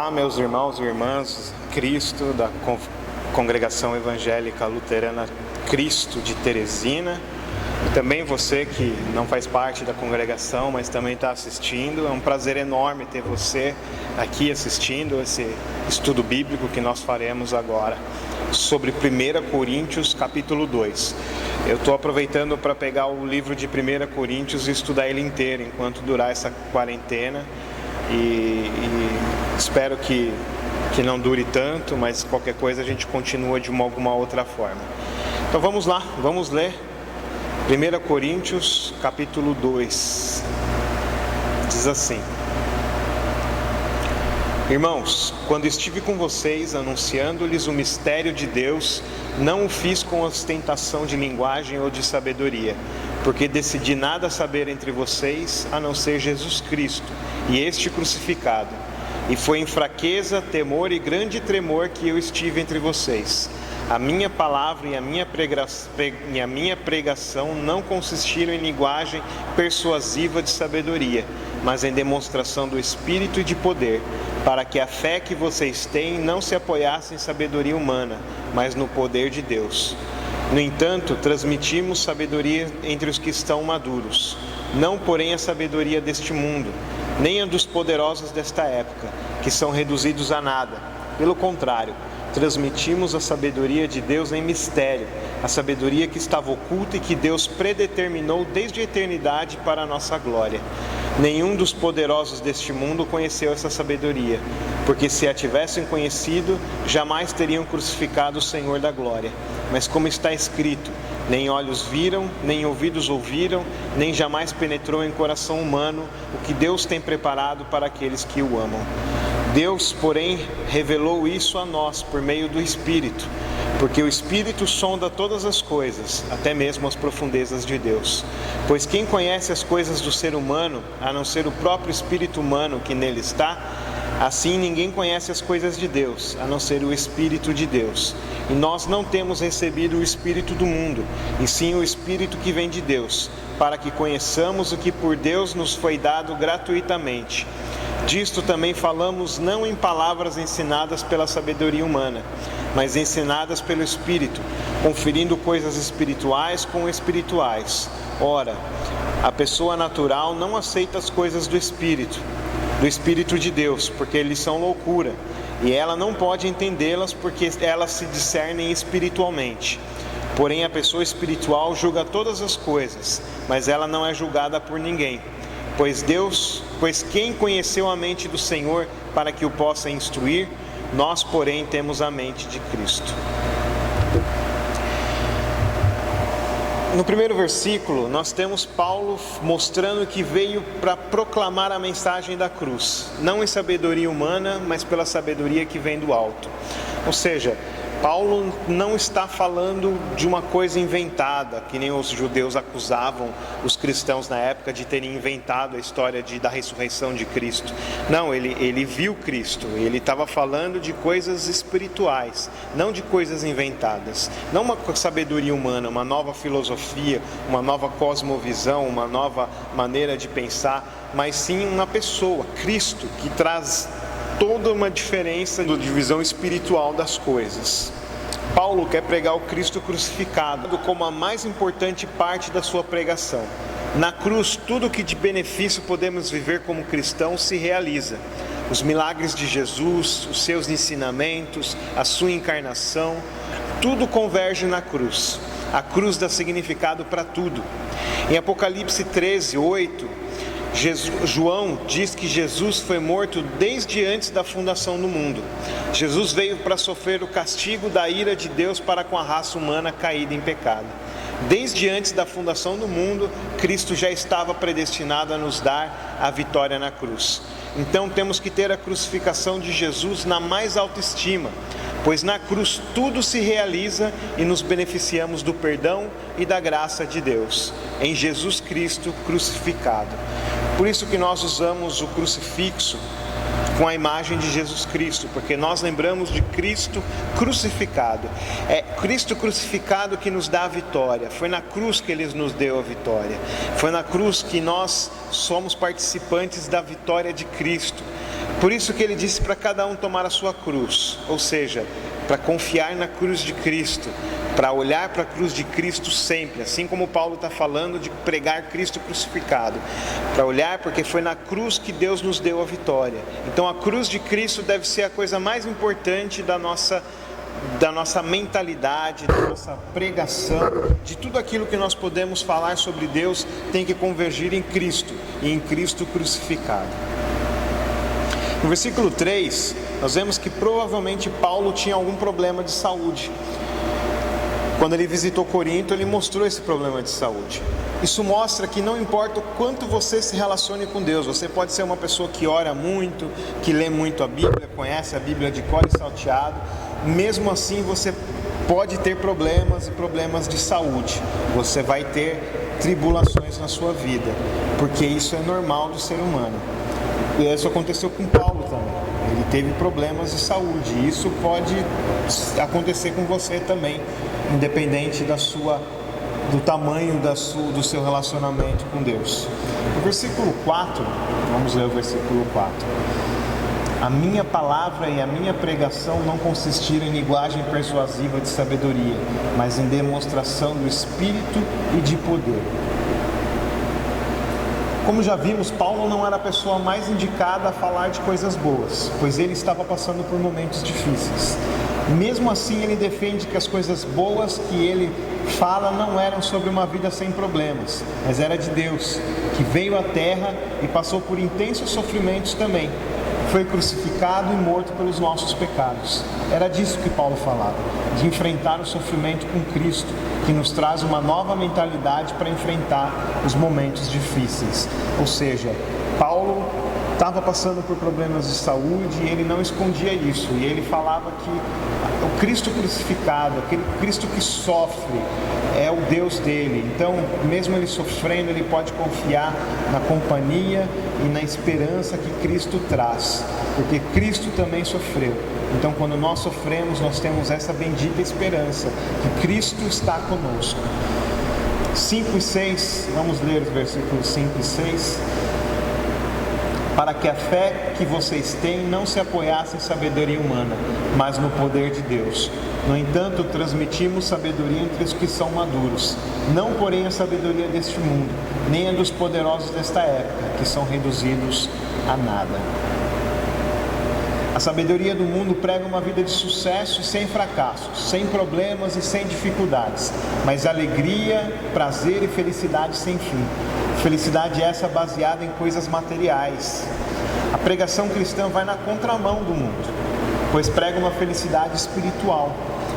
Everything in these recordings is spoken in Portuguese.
Olá, meus irmãos e irmãs, Cristo, da Congregação Evangélica Luterana Cristo de Teresina, e também você que não faz parte da congregação, mas também está assistindo. É um prazer enorme ter você aqui assistindo esse estudo bíblico que nós faremos agora sobre 1 Coríntios capítulo 2. Eu estou aproveitando para pegar o livro de 1 Coríntios e estudar ele inteiro enquanto durar essa quarentena. E espero que não dure tanto, mas qualquer coisa a gente continua de alguma outra forma. Então vamos lá, vamos ler 1 Coríntios capítulo 2. Diz assim: Irmãos, quando estive com vocês anunciando-lhes o mistério de Deus, não o fiz com ostentação de linguagem ou de sabedoria, porque decidi nada saber entre vocês a não ser Jesus Cristo e este crucificado. E foi em fraqueza, temor e grande tremor que eu estive entre vocês. A minha palavra e a minha pregação não consistiram em linguagem persuasiva de sabedoria, mas em demonstração do Espírito e de poder, para que a fé que vocês têm não se apoiasse em sabedoria humana, mas no poder de Deus. No entanto, transmitimos sabedoria entre os que estão maduros, não porém a sabedoria deste mundo, nem a dos poderosos desta época, que são reduzidos a nada. Pelo contrário, transmitimos a sabedoria de Deus em mistério, a sabedoria que estava oculta e que Deus predeterminou desde a eternidade para a nossa glória. Nenhum dos poderosos deste mundo conheceu essa sabedoria, porque se a tivessem conhecido, jamais teriam crucificado o Senhor da glória. Mas como está escrito, nem olhos viram, nem ouvidos ouviram, nem jamais penetrou em coração humano o que Deus tem preparado para aqueles que o amam. Deus, porém, revelou isso a nós por meio do Espírito, porque o Espírito sonda todas as coisas, até mesmo as profundezas de Deus. Pois quem conhece as coisas do ser humano, a não ser o próprio Espírito humano que nele está, assim ninguém conhece as coisas de Deus, a não ser o Espírito de Deus. E nós não temos recebido o Espírito do mundo, e sim o Espírito que vem de Deus, para que conheçamos o que por Deus nos foi dado gratuitamente. Disto também falamos não em palavras ensinadas pela sabedoria humana, mas ensinadas pelo Espírito, conferindo coisas espirituais com espirituais. Ora, a pessoa natural não aceita as coisas do Espírito de Deus, porque eles são loucura, e ela não pode entendê-las porque elas se discernem espiritualmente. Porém, a pessoa espiritual julga todas as coisas, mas ela não é julgada por ninguém. Pois quem conheceu a mente do Senhor para que o possa instruir? Nós, porém, temos a mente de Cristo. No primeiro versículo, nós temos Paulo mostrando que veio para proclamar a mensagem da cruz, não em sabedoria humana, mas pela sabedoria que vem do alto. Ou seja, Paulo não está falando de uma coisa inventada, que nem os judeus acusavam os cristãos na época de terem inventado a história da ressurreição de Cristo. Não, ele viu Cristo, ele estava falando de coisas espirituais, não de coisas inventadas. Não uma sabedoria humana, uma nova filosofia, uma nova cosmovisão, uma nova maneira de pensar, mas sim uma pessoa, Cristo, que traz toda uma diferença de visão espiritual das coisas. Paulo quer pregar o Cristo crucificado como a mais importante parte da sua pregação. Na cruz, tudo que de benefício podemos viver como cristãos se realiza. Os milagres de Jesus, os seus ensinamentos, a sua encarnação, tudo converge na cruz. A cruz dá significado para tudo. Em Apocalipse 13:8, João diz que Jesus foi morto desde antes da fundação do mundo. Jesus veio para sofrer o castigo da ira de Deus para com a raça humana caída em pecado. Desde antes da fundação do mundo, Cristo já estava predestinado a nos dar a vitória na cruz. Então temos que ter a crucificação de Jesus na mais alta estima, pois na cruz tudo se realiza e nos beneficiamos do perdão e da graça de Deus, em Jesus Cristo crucificado. Por isso que nós usamos o crucifixo com a imagem de Jesus Cristo, porque nós lembramos de Cristo crucificado. É Cristo crucificado que nos dá a vitória. Foi na cruz que Ele nos deu a vitória. Foi na cruz que nós somos participantes da vitória de Cristo. Por isso que ele disse para cada um tomar a sua cruz, ou seja, para confiar na cruz de Cristo, para olhar para a cruz de Cristo sempre, assim como Paulo está falando de pregar Cristo crucificado, para olhar porque foi na cruz que Deus nos deu a vitória. Então a cruz de Cristo deve ser a coisa mais importante da nossa mentalidade, da nossa pregação, de tudo aquilo que nós podemos falar sobre Deus tem que convergir em Cristo e em Cristo crucificado. No versículo 3, nós vemos que provavelmente Paulo tinha algum problema de saúde. Quando ele visitou Corinto, ele mostrou esse problema de saúde. Isso mostra que não importa o quanto você se relacione com Deus, você pode ser uma pessoa que ora muito, que lê muito a Bíblia, conhece a Bíblia de cor e salteado, mesmo assim você pode ter problemas de saúde, você vai ter tribulações na sua vida, porque isso é normal do ser humano. E isso aconteceu com Paulo também, ele teve problemas de saúde, e isso pode acontecer com você também, independente do tamanho do seu relacionamento com Deus. No versículo 4, vamos ler o versículo 4. A minha palavra e a minha pregação não consistiram em linguagem persuasiva de sabedoria, mas em demonstração do Espírito e de poder. Como já vimos, Paulo não era a pessoa mais indicada a falar de coisas boas, pois ele estava passando por momentos difíceis. Mesmo assim, ele defende que as coisas boas que ele fala não eram sobre uma vida sem problemas, mas era de Deus, que veio à terra e passou por intensos sofrimentos também. Foi crucificado e morto pelos nossos pecados. Era disso que Paulo falava, de enfrentar o sofrimento com Cristo, que nos traz uma nova mentalidade para enfrentar os momentos difíceis. Ou seja, Paulo estava passando por problemas de saúde e ele não escondia isso, e ele falava que o Cristo crucificado, aquele Cristo que sofre, é o Deus dele. Então, mesmo ele sofrendo, ele pode confiar na companhia e na esperança que Cristo traz, porque Cristo também sofreu. Então, quando nós sofremos, nós temos essa bendita esperança que Cristo está conosco. 5 e 6, vamos ler os versículos 5 e 6. Para que a fé que vocês têm não se apoiasse em sabedoria humana, mas no poder de Deus. No entanto, transmitimos sabedoria entre os que são maduros, não porém a sabedoria deste mundo, nem a dos poderosos desta época, que são reduzidos a nada. A sabedoria do mundo prega uma vida de sucesso sem fracassos, sem problemas e sem dificuldades, mas alegria, prazer e felicidade sem fim. Felicidade essa baseada em coisas materiais. A pregação cristã vai na contramão do mundo, pois prega uma felicidade espiritual,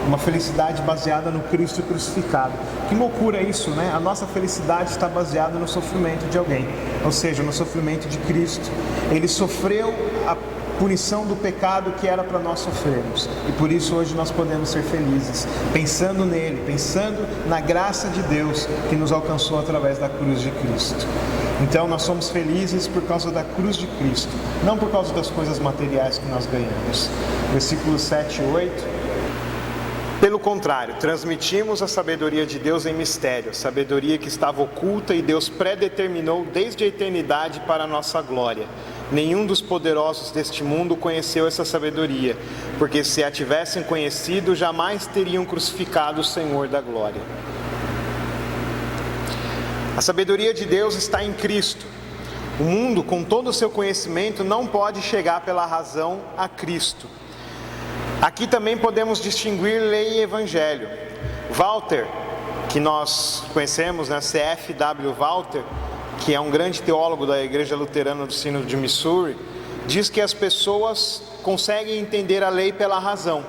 uma felicidade baseada no Cristo crucificado. Que loucura isso, né? A nossa felicidade está baseada no sofrimento de alguém, ou seja, no sofrimento de Cristo. Ele sofreu a punição do pecado que era para nós sofrermos, e por isso hoje nós podemos ser felizes, pensando nele, pensando na graça de Deus que nos alcançou através da cruz de Cristo. Então nós somos felizes por causa da cruz de Cristo, não por causa das coisas materiais que nós ganhamos. Versículos 7 e 8. Pelo contrário, transmitimos a sabedoria de Deus em mistério, sabedoria que estava oculta e Deus predeterminou desde a eternidade para a nossa glória. Nenhum dos poderosos deste mundo conheceu essa sabedoria, porque se a tivessem conhecido, jamais teriam crucificado o Senhor da glória. A sabedoria de Deus está em Cristo. O mundo, com todo o seu conhecimento, não pode chegar pela razão a Cristo. Aqui também podemos distinguir lei e evangelho. Walter, que nós conhecemos, né, C.F.W. Walter, que é um grande teólogo da Igreja Luterana do Sínodo de Missouri, diz que as pessoas conseguem entender a lei pela razão.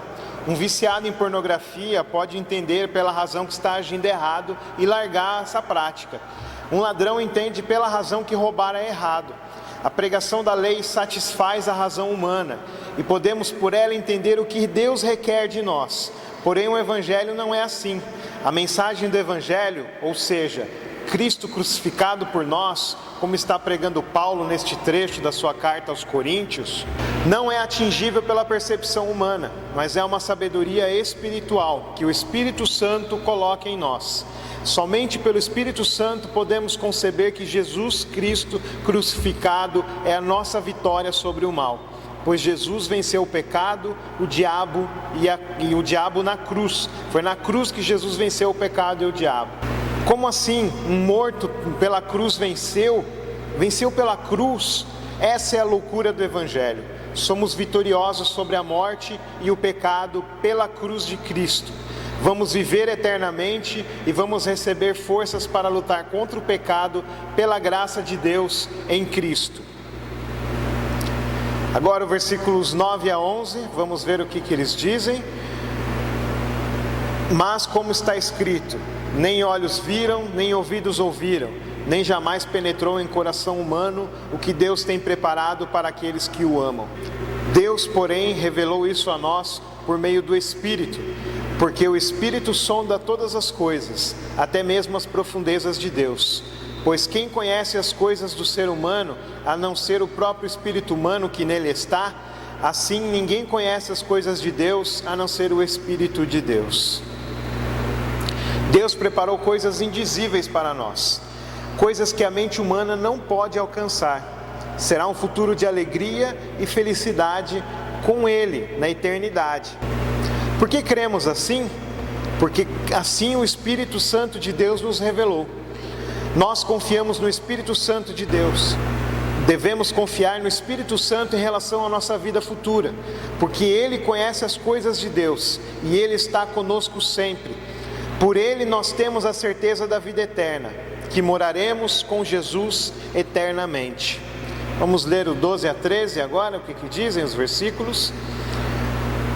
Um viciado em pornografia pode entender pela razão que está agindo errado e largar essa prática. Um ladrão entende pela razão que roubar é errado. A pregação da lei satisfaz a razão humana e podemos por ela entender o que Deus requer de nós. Porém, o Evangelho não é assim. A mensagem do Evangelho, ou seja, Cristo crucificado por nós, como está pregando Paulo neste trecho da sua carta aos Coríntios, não é atingível pela percepção humana, mas é uma sabedoria espiritual que o Espírito Santo coloca em nós. Somente pelo Espírito Santo podemos conceber que Jesus Cristo crucificado é a nossa vitória sobre o mal. pois Jesus venceu o pecado, o diabo e o diabo na cruz. Foi na cruz que Jesus venceu o pecado e o diabo. Como assim um morto pela cruz venceu pela cruz? Essa é a loucura do Evangelho. Somos vitoriosos sobre a morte e o pecado pela cruz de Cristo. Vamos viver eternamente e vamos receber forças para lutar contra o pecado pela graça de Deus em Cristo. Agora, versículos 9 a 11, vamos ver o que eles dizem. Mas como está escrito, nem olhos viram, nem ouvidos ouviram, nem jamais penetrou em coração humano o que Deus tem preparado para aqueles que o amam. Deus, porém, revelou isso a nós por meio do Espírito, porque o Espírito sonda todas as coisas, até mesmo as profundezas de Deus. Pois quem conhece as coisas do ser humano, a não ser o próprio Espírito humano que nele está, assim ninguém conhece as coisas de Deus, a não ser o Espírito de Deus. Deus preparou coisas indizíveis para nós, coisas que a mente humana não pode alcançar. Será um futuro de alegria e felicidade com Ele na eternidade. Por que cremos assim? Porque assim o Espírito Santo de Deus nos revelou. Nós confiamos no Espírito Santo de Deus. Devemos confiar no Espírito Santo em relação à nossa vida futura, porque Ele conhece as coisas de Deus e Ele está conosco sempre. Por Ele nós temos a certeza da vida eterna, que moraremos com Jesus eternamente. Vamos ler o 12 a 13 agora, o que dizem os versículos.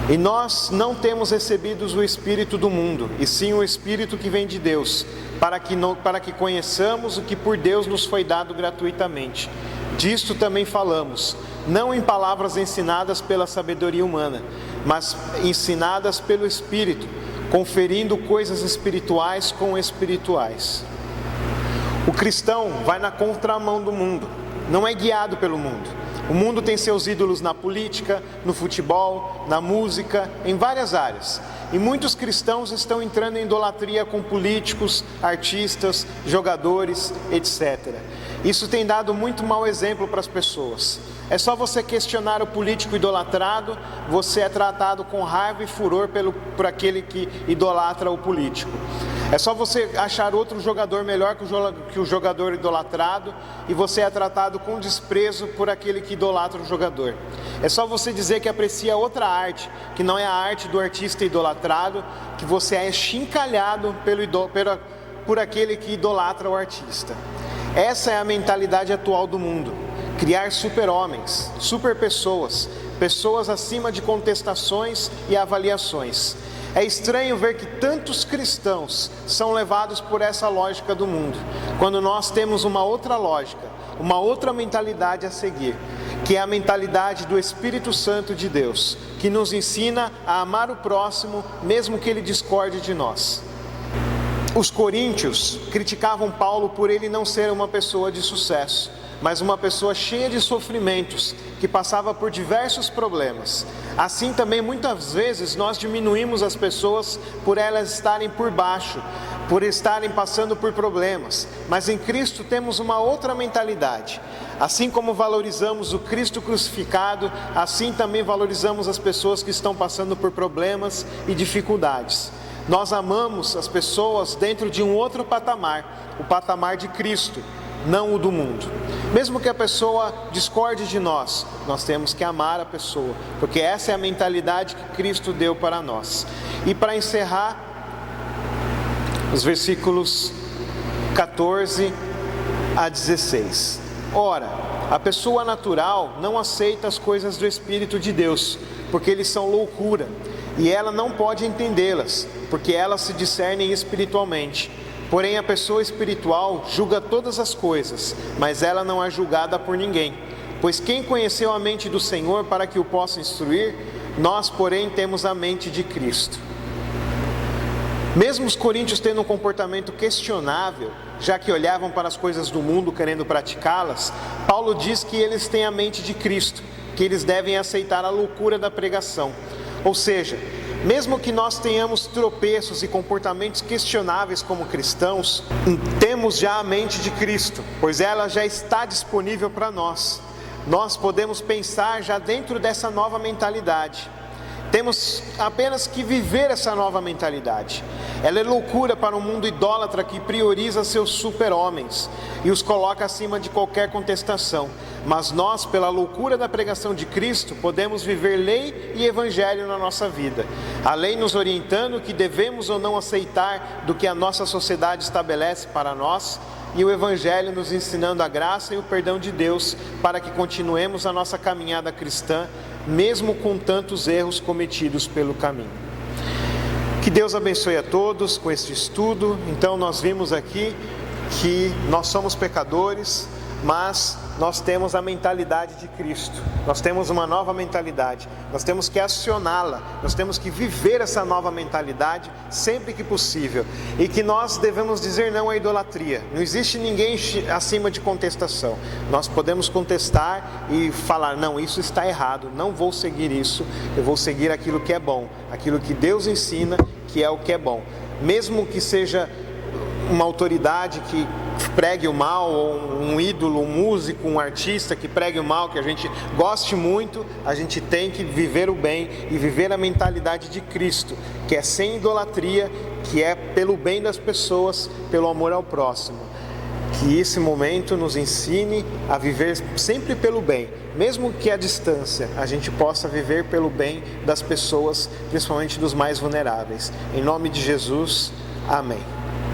E nós não temos recebido o Espírito do mundo, e sim o Espírito que vem de Deus, para que conheçamos o que por Deus nos foi dado gratuitamente. Disto também falamos, não em palavras ensinadas pela sabedoria humana, mas ensinadas pelo Espírito, conferindo coisas espirituais com espirituais. O cristão vai na contramão do mundo, não é guiado pelo mundo. O mundo tem seus ídolos na política, no futebol, na música, em várias áreas. E muitos cristãos estão entrando em idolatria com políticos, artistas, jogadores, etc. Isso tem dado muito mau exemplo para as pessoas. É só você questionar o político idolatrado, você é tratado com raiva e furor por aquele que idolatra o político. É só você achar outro jogador melhor que o jogador idolatrado e você é tratado com desprezo por aquele que idolatra o jogador. É só você dizer que aprecia outra arte, que não é a arte do artista idolatrado, que você é chincalhado por aquele que idolatra o artista. Essa é a mentalidade atual do mundo. Criar super-homens, super-pessoas, pessoas acima de contestações e avaliações. É estranho ver que tantos cristãos são levados por essa lógica do mundo, quando nós temos uma outra lógica, uma outra mentalidade a seguir, que é a mentalidade do Espírito Santo de Deus, que nos ensina a amar o próximo, mesmo que ele discorde de nós. Os coríntios criticavam Paulo por ele não ser uma pessoa de sucesso, mas uma pessoa cheia de sofrimentos, que passava por diversos problemas. Assim também muitas vezes nós diminuímos as pessoas por elas estarem por baixo, por estarem passando por problemas. Mas em Cristo temos uma outra mentalidade. Assim como valorizamos o Cristo crucificado, assim também valorizamos as pessoas que estão passando por problemas e dificuldades. Nós amamos as pessoas dentro de um outro patamar, o patamar de Cristo, não o do mundo. Mesmo que a pessoa discorde de nós, nós temos que amar a pessoa, porque essa é a mentalidade que Cristo deu para nós. E para encerrar, os versículos 14 a 16. Ora, a pessoa natural não aceita as coisas do Espírito de Deus, porque eles são loucura, e ela não pode entendê-las, porque elas se discernem espiritualmente. Porém, a pessoa espiritual julga todas as coisas, mas ela não é julgada por ninguém. Pois quem conheceu a mente do Senhor para que o possa instruir? Nós, porém, temos a mente de Cristo. Mesmo os coríntios tendo um comportamento questionável, já que olhavam para as coisas do mundo querendo praticá-las, Paulo diz que eles têm a mente de Cristo, que eles devem aceitar a loucura da pregação. Ou seja, mesmo que nós tenhamos tropeços e comportamentos questionáveis como cristãos, temos já a mente de Cristo, pois ela já está disponível para nós. nós podemos pensar já dentro dessa nova mentalidade. Temos apenas que viver essa nova mentalidade. Ela é loucura para um mundo idólatra que prioriza seus super-homens e os coloca acima de qualquer contestação. Mas nós, pela loucura da pregação de Cristo, podemos viver lei e evangelho na nossa vida. A lei nos orientando o que devemos ou não aceitar do que a nossa sociedade estabelece para nós, e o evangelho nos ensinando a graça e o perdão de Deus para que continuemos a nossa caminhada cristã, mesmo com tantos erros cometidos pelo caminho. Que Deus abençoe a todos com este estudo. Então nós vimos aqui que nós somos pecadores, mas nós temos a mentalidade de Cristo, nós temos uma nova mentalidade, nós temos que acioná-la, nós temos que viver essa nova mentalidade sempre que possível, e que nós devemos dizer não à idolatria. Não existe ninguém acima de contestação. Nós podemos contestar e falar, não, isso está errado, não vou seguir isso, eu vou seguir aquilo que é bom, aquilo que Deus ensina que é o que é bom, mesmo que seja uma autoridade que pregue o mal, ou um ídolo, um músico, um artista que pregue o mal, que a gente goste muito, a gente tem que viver o bem e viver a mentalidade de Cristo, que é sem idolatria, que é pelo bem das pessoas, pelo amor ao próximo. Que esse momento nos ensine a viver sempre pelo bem, mesmo que à distância, a gente possa viver pelo bem das pessoas, principalmente dos mais vulneráveis. Em nome de Jesus, amém.